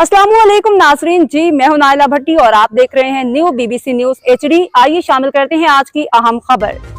अस्सलामुअलैकुम नाजरीन जी, मैं हूं नाइला भट्टी और आप देख रहे हैं न्यू BBC न्यूज HD। आइए शामिल करते हैं आज की अहम खबर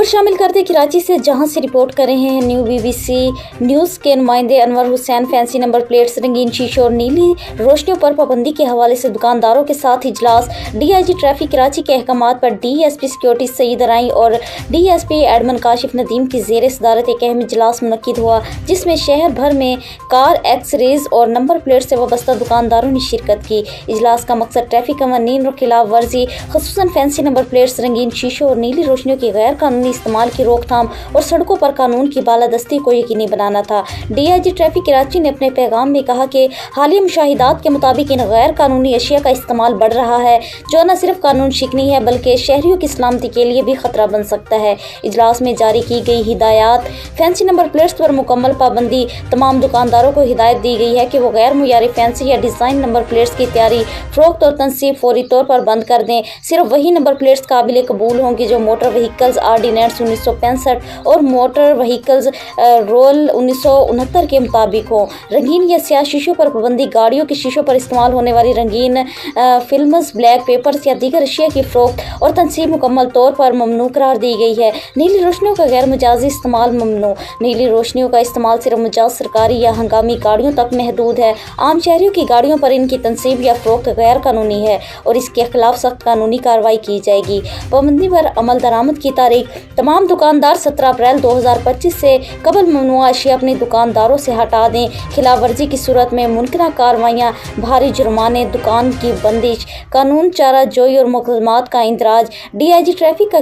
शामिल करते कराची से, जहां से रिपोर्ट कर रहे हैं न्यू BBC न्यूज़ के नुमाइंदे Anwar Hussain. Fancy number plates, रंगीन शीशों और नीली रोशनियों पर पाबंदी के हवाले से दुकानदारों के साथ इजलास। DIG ट्रैफिक कराची के अहकामात पर DSP सिक्योरिटी सईद राई और DSP एडमन काशिफ नदीम की जेर सदारत एक अहम इजलास मुनक्किद हुआ, जिसमें शहर भर में कार एक्सरेज और नंबर प्लेट से वाबस्ता दुकानदारों ने शिरकत की। इजलास का मकसद ट्रैफिक कवानीन और खिलाफ वर्जी, खसूसन फैंसी नंबर प्लेट्स, रंगीन शीशों और नीली रोशनियों की गैर कानूनी इस्तेमाल की रोकथाम और सड़कों पर कानून की बालादस्ती को यकीनी बनाना था। DIG ट्रैफिक कराची ने अपने पैगाम में कहा कि हालिया मुशाहिदात के मुताबिक इन गैर कानूनी अशिया का इस्तेमाल बढ़ रहा है, जो न सिर्फ कानून शिकनी है बल्कि शहरियों की सलामती के लिए भी खतरा बन सकता है। इजलास में जारी की गई हिदायत। फैंसी नंबर प्लेट्स पर मुकम्मल पाबंदी। तमाम दुकानदारों को हिदायत दी गई है कि वो गैर मुयारी फैंसी या डिज़ाइन नंबर प्लेट्स की तैयारी, फरोख्त और तनसीब फौरी तौर पर बंद कर दें। सिर्फ वही नंबर प्लेट्स काबिल कबूल होंगी जो मोटर व्हीकल्स ऑर्डिनेंस 1965 और मोटर व्हीकल्स रोल 1969 के मुताबिक हो। रंगीन या स्याह शीशों पर पाबंदी। गाड़ियों के शीशों पर इस्तेमाल होने वाली रंगीन फिल्म्स, ब्लैक पेपर्स या दीगर अशिया की फरोख्त और तनसीब मुकम्मल तौर पर ममनू करार दी गई है। नीली रोशनियों का गैर मजाजी इस्तेमाल ममनू। नीली रोशनियों का इस्तेमाल सिर्फ मुजाज सरकारी या हंगामी गाड़ियों तक महदूद है। आम शहरियों की गाड़ियों पर इनकी तनसीब या फरोख्त गैर कानूनी है और इसके खिलाफ सख्त कानूनी कार्रवाई की जाएगी। पाबंदी पर अमल दरामद की तारीख। तमाम दुकानदार 17 अप्रैल 2025 से कबल ममनुआ अशिया अपनी दुकानदारों से हटा दें। खिलाफ वर्जी की सूरत में मुमकिन कार्रवाइयाँ, भारी जुर्माने, दुकान की बंदिश, कानून चारा जोई और मुकदमात का इंदराज। DIG ट्रैफिक का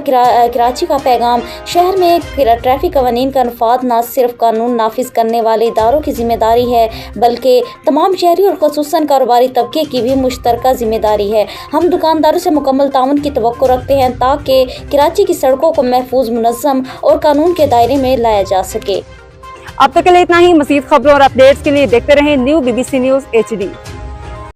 कराची का पैगाम। शहर में ट्रैफिक कवानीन का नफाज न सिर्फ कानून नाफिज करने वाले इदारों की जिम्मेदारी है बल्कि तमाम शहरी और खसूसन कारोबारी तबके की भी मुश्तरका जिम्मेदारी है। हम दुकानदारों से मुकम्मल ताउन की तवक्को रखते हैं ताकि कराची की सड़कों को महफूज, मुनज़्ज़म और कानून के दायरे में लाया जा सके। अब तक के लिए इतना ही। मज़ीद खबरों और अपडेट्स के लिए देखते रहें न्यू BBC न्यूज HD।